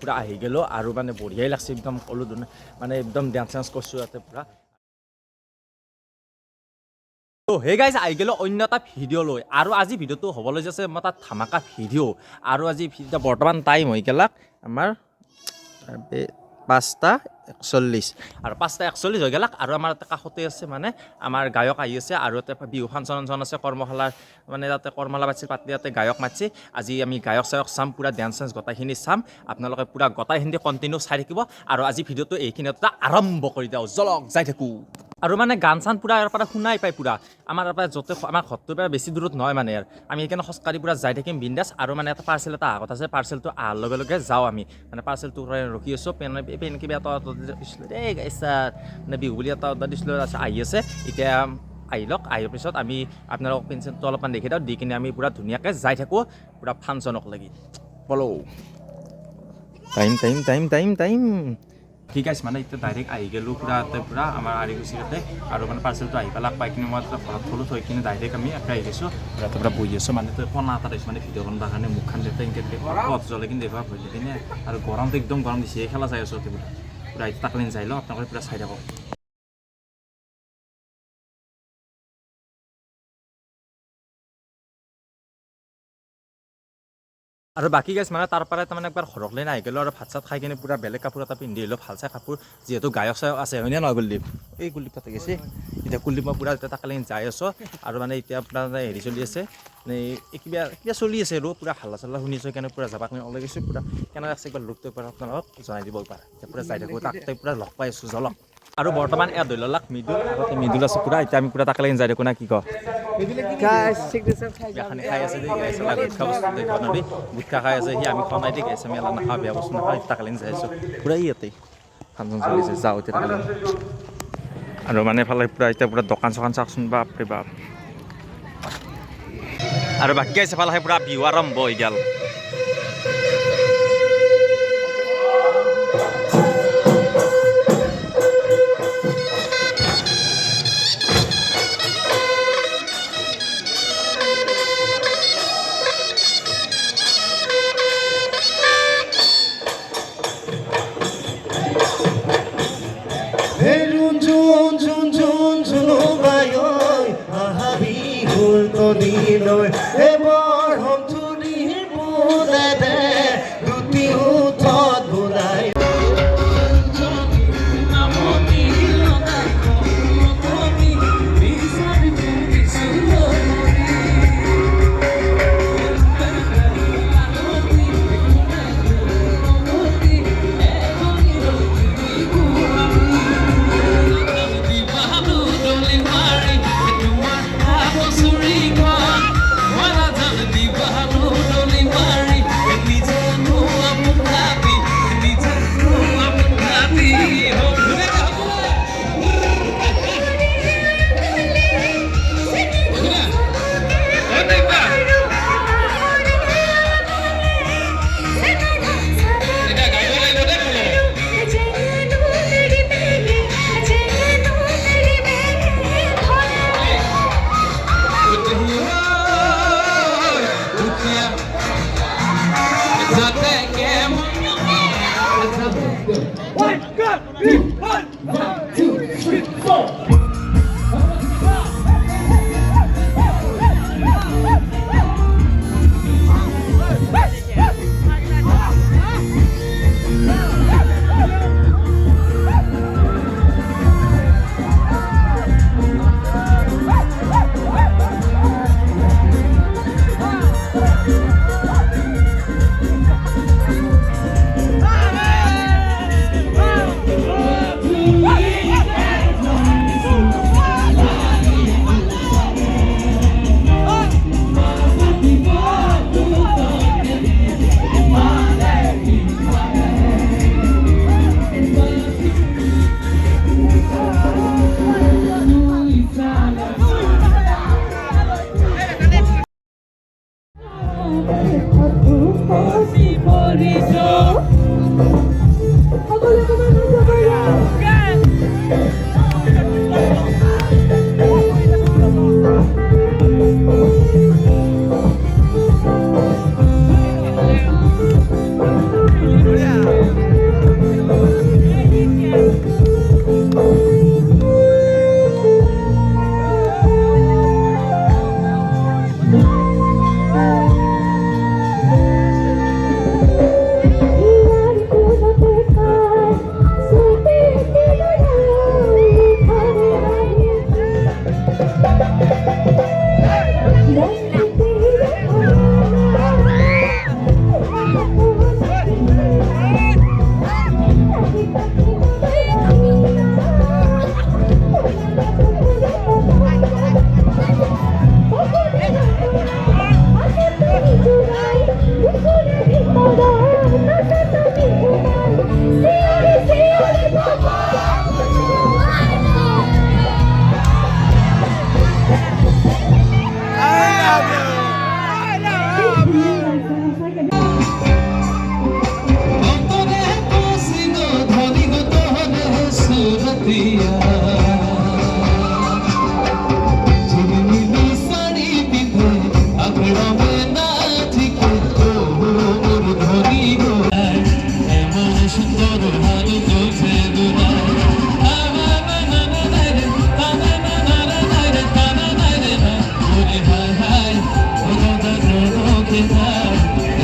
পুৰা আহি গ'লো আৰু মানে বঢ়িয়াই লাগছে একদম ক'লো মানে একদম ডান্স চান্স কৰিছোঁ ইয়াতে পুৰা তো হে গাইজ আহি গ'লো অন্য এটা ভিডিঅ' লৈ আৰু আজি ভিডিঅ'টো হ'বলৈ যাইছে মই তাত ধামাকা ভিডিঅ' আৰু আজি বৰ্তমান টাইম হৈ গ'লাক আমাৰ 5:41 আৰু 5:41 হৈ গ'লাক আৰু আমাৰ কাষতে আছে মানে আমাৰ গায়ক আহি আছে আৰু তাতে বিহু ফাংচন আছে কৰ্মশালা মানে তাতে কৰ্মশালা পাতিছে পাতি তাতে গায়ক মাতিছে আজি আমি গায়ক চায়ক চাম পুৰা ডান্স চান্স গোটেইখিনি চাম আপোনালোকে পুৰা গোটেইখিনি কণ্টিনিউ চাই থাকিব আৰু আজি ভিডিঅ'টো এইখিনিতে আৰম্ভ কৰি দিওঁ জলক যাই থাকোঁ আৰু মানে গান চান পুৰা ইয়াৰ পৰা শুনাই পায় পুৰা আমাৰ পৰা য'তে আমাৰ ঘৰটোৰ পৰা বেছি দূৰত নহয় মানে আমি সেইকাৰণে খোজকাঢ়ি পুৰা যাই থাকিম বিন্দাছ আৰু মানে এটা পাৰ্চেল এটা অহা কথা আছে পাৰ্চেলটো অহাৰ লগে লগে যাওঁ আমি মানে পাৰ্চেলটো ৰখি আছোঁ পেন কিবা এটা অৰ্ডাৰ দিছিলোঁ দেই গাইছাৰ মানে বিহু বুলি এটা অৰ্ডাৰ দিছিলোঁ আহি আছে এতিয়া আহি লওক আহাৰ পিছত আমি আপোনালোকক পেঞ্চনটো অলপমান দেখি দিওঁ দি কিনে আমি পুৰা ধুনীয়াকৈ যাই থাকোঁ পুৰা ফাংচনক লাগি বলো টাইম ঠিক আছে মানে এতিয়া ডাইৰেক্ট আহি গ'লোঁ পুৰা আমাৰ আৰিকুছিতে আৰু মানে পাৰ্চেলটো আহি পেলাক পাই কিনে মই ঘৰত থ'লোঁ থৈ কিনে ডাইৰেক্ট আমি একে আহি গৈছোঁ ৰাতিৰ পৰা বহি আছোঁ মানে তই কণা এটা আহিছোঁ মানে ভিডিঅ' বনোৱাৰ কাৰণে মুখখন দেখাই এনেকৈ পথ জ্বলে কিন্তু দেখুৱা ভয় কিনে আৰু গৰমটো একদম গৰম দিছে এই খেলা চাই আছোঁ পুৰা তাকলেন যাই লওঁ আপোনালোকে পুৰা চাই থাকক আৰু বাকী গাইছ মানে তাৰ পৰাই তাৰমানে একবাৰ ঘৰকলৈ আহি গ'লোঁ আৰু ভাত চাত খাই কিনে পুৰা বেলেগ কাপোৰ এটা পিন্ধি আহিলোঁ ভাল চাই কাপোৰ যিহেতু গায়ক চায়ক আছে হয়নে নহয় কুলদীপ এই কুলদীপ তাতে গৈছে এতিয়া কুলদীপ মই পুৰা এতিয়া তাকলে যাই আছোঁ আৰু মানে এতিয়া আপোনাৰ হেৰি চলি আছে মানে কিবা চলি আছে আৰু পুৰা হাল্লা চাল্লা শুনিছোঁ সেইকাৰণে পুৰা যাবাক ওলাই গৈছোঁ পুৰা কেনেকৈ আছে একবাৰ লুকটো পৰা আপোনালোকক জনাই দিব পাৰে এতিয়া পুৰা যাই থাকোঁ তাক পুৰা লগ পাই আছোঁ জলক আৰু বৰ্তমান এয়া ধৰি লওক মৃদুল আগতে মৃদুল আছে পুৰা এতিয়া আমি পুৰা তাকলে যাই থাকোঁ না কি কয় খাই আছে গুটখা বস্তু দেখা নদী গুটখা খাই আছে সি আমি খোৱাই দি গাইছে আমি অলপ নাখাওঁ বেয়া বস্তু নাখাওঁ তাকালিন যাই আছোঁ পুৰা ইয়াতে ফাংচন চলিছে যাওঁ এতিয়া তাকালিন আৰু মানে এফালে পুৰা এতিয়া পুৰা দোকান চোকান চাওকচোন বাপৰে বাপ আৰু বাকী গাইছে এফালে পুৰা বিহু আৰম্ভ হৈ গ'ল এবার হম চুরির বুদে দে দুটি উঠত বুলাই Yeah. অন্তরে পশিল ধনী গো তোহরে সুরতিয়া ঝিলমিলি শাড়ি পিঁধে আগ্রমে নাচিকে তোর ধনী গো এমন সুন্দর হারু চলছে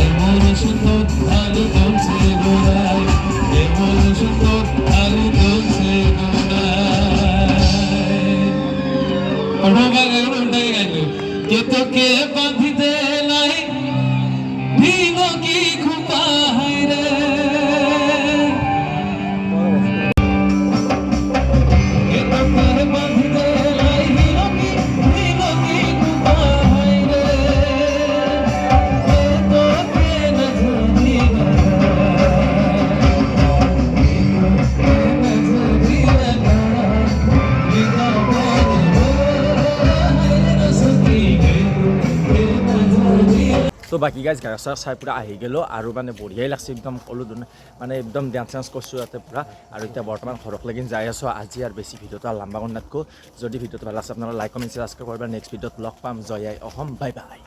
এমন সুন্দর আলু চলছে গোড়ায় এমন সুন্দর আলু চলছে গোড়ায় কে তোকে বাঁধিতে নাই ভিগ কি খুপা হায় রে কে তোকে বাঁধিতে নাই ভিগ কি খুপা হায় রে কে তোকে না ধরি তো বাকী গাইজ গায়ক চায়ক চাই পূৰা আহি গ'লোঁ আৰু মানে বঢ়িয়াই লাগছে একদম ক'লো মানে একদম ডান্স চান্স কৰিছোঁ ইয়াতে পূৰা আৰু এতিয়া বৰ্তমান ঘৰক লাগি যাই আছোঁ আজি আৰু বেছি ভিডিঅ'টো আৰু লাম্বা কৰি নাথাকোঁ যদি ভিডিঅ'টো ভাল আছে আপোনালোকে লাইক কমেণ্ট ছাবস্ক্ৰাইব কৰিব নেক্সট ভিডিঅ'ত লগ পাম জয় আই অসম বাই বাই